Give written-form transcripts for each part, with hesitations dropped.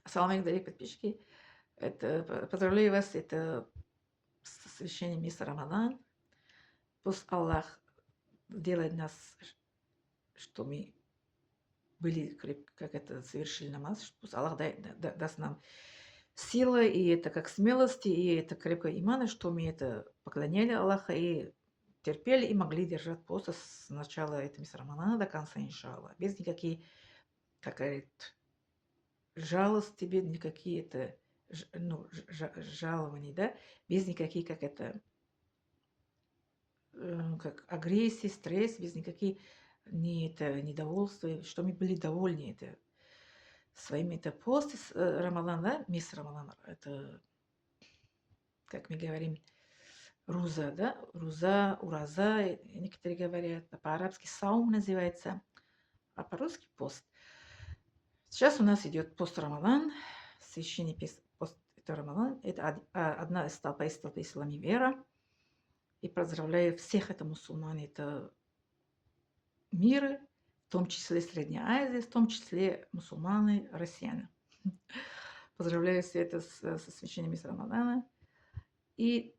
Ассаламу алейкум, дорогие подписчики. Поздравляю вас, это с освящением месяца Рамадан. Пусть Аллах делает нас, что мы были, как это, совершили намаз. Пусть Аллах даст нам силы, и это как смелости, и это крепкое имана, что мы это поклоняли Аллаха и терпели, и могли держать пост с начала этого месяца Рамадана до конца, иншаллах. Без никаких, как говорит, жалости, без никакие это жалований, да, без никаких, как это, как агрессии, стресс, без никаких недовольства, что мы были довольны это своими это пост Рамадан, да, месяц Рамадан, это, как мы говорим, руза, да, руза, ураза, некоторые говорят, а по-арабски саум называется, а по-русски пост. Сейчас у нас идет пост Рамадан, священный пост это Рамадан, это одна из столпа ислама и вера. И поздравляю всех это мусульман, это мира, в том числе Средней Азии, в том числе мусульманы, россияне. Поздравляю все это со священным месяцем Рамадана. И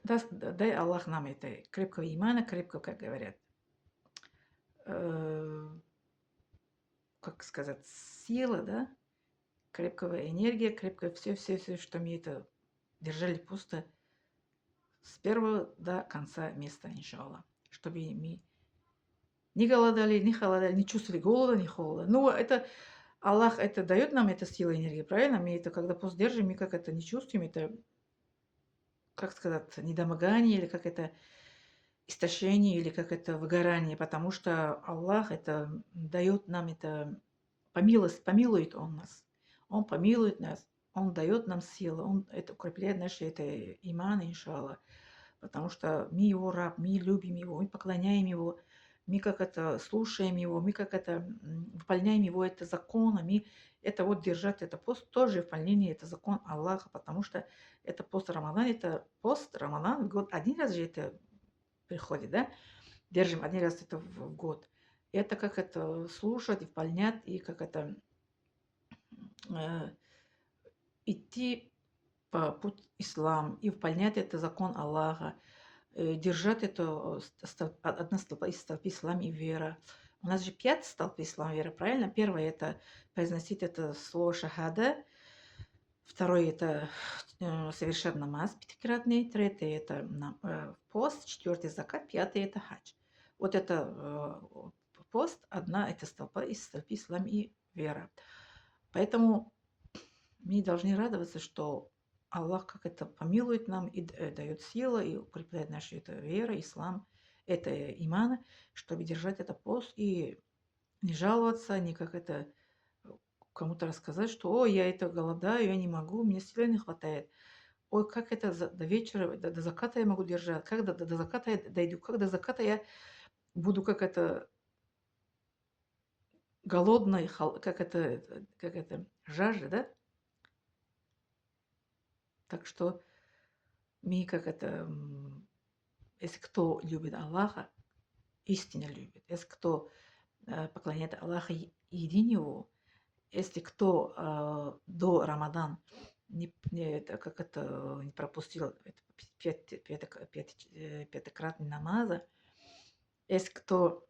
дай Аллах нам это крепкого имана, крепкого, как говорят, как сказать, сила, да, крепкого энергия, крепкое все, что мы это держали пусто с первого до конца места, иншаллах. Чтобы мы не голодали, не холодали, не чувствовали голода, не холода. Ну, это Аллах это дает нам это сила, энергия, правильно? Мы это, когда пост держим, мы как это не чувствуем, это, как сказать, недомогание или как это истощение или как это выгорание, потому что Аллах это дает нам это помилует Он нас. Он помилует нас, Он дает нам силу, Он это укрепляет наши это иманы, иншаллах. Потому что мы Его раб, мы любим Его, мы поклоняем Его, мы как это слушаем Его, мы как это выполняем Его, это закон, а мы это вот держать, это пост тоже выполнение, это закон Аллаха, потому что это пост Рамадан в год, один раз же это приходит, да, держим один раз это в год. Это как это слушать, выполнять и как это э, идти по путь ислам и выполнять это закон Аллаха, держать это одна столпа из столпа ислам и вера. У нас же 5 столпов ислам и вера, правильно? Первое это произносить это слово шахада. Второе это совершать намаз пятикратный. Третье это пост. Четвертый закат. Пятый это хадж. Вот это пост, одна это столпа из столпа ислам и вера. Поэтому мы должны радоваться, что Аллах как это помилует нам и дает силу, и укрепляет нашу это вера, ислам, это имана, чтобы держать это пост и не жаловаться, не как это кому-то рассказать, что «О, я это голодаю, я не могу, мне силы не хватает». Ой, как это до вечера, до заката я могу держать, как до заката я дойду, как до заката я буду как это голодной, как это жажда, да? Так что мы как это, если кто любит Аллаха, истинно любит, если кто поклоняет Аллаха един его, если кто до Рамадан не пропустил пятикратный намаза, если кто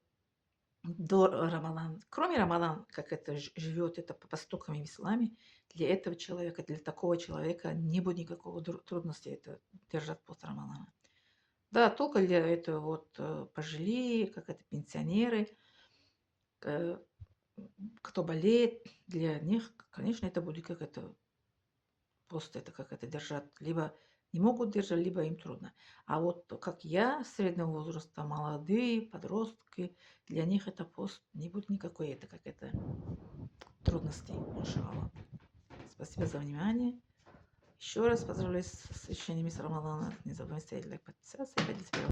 до Рамадан, кроме Рамадан, как это живет это по поступкам в исламе, для этого человека, для такого человека не будет никакого трудности это держать пост Рамадана. Да, только для этого вот пожилые, как это пенсионеры, э, кто болеет, для них, конечно, это будет как это пост, это как это держать, либо не могут держать, либо им трудно. А вот как я, среднего возраста, молодые, подростки, для них это пост не будет никакой, это как это трудностей, иншаллах. Спасибо за внимание. Еще раз поздравляю с священным месяцем Рамадана. Не забывайте ставить лайк, подписаться и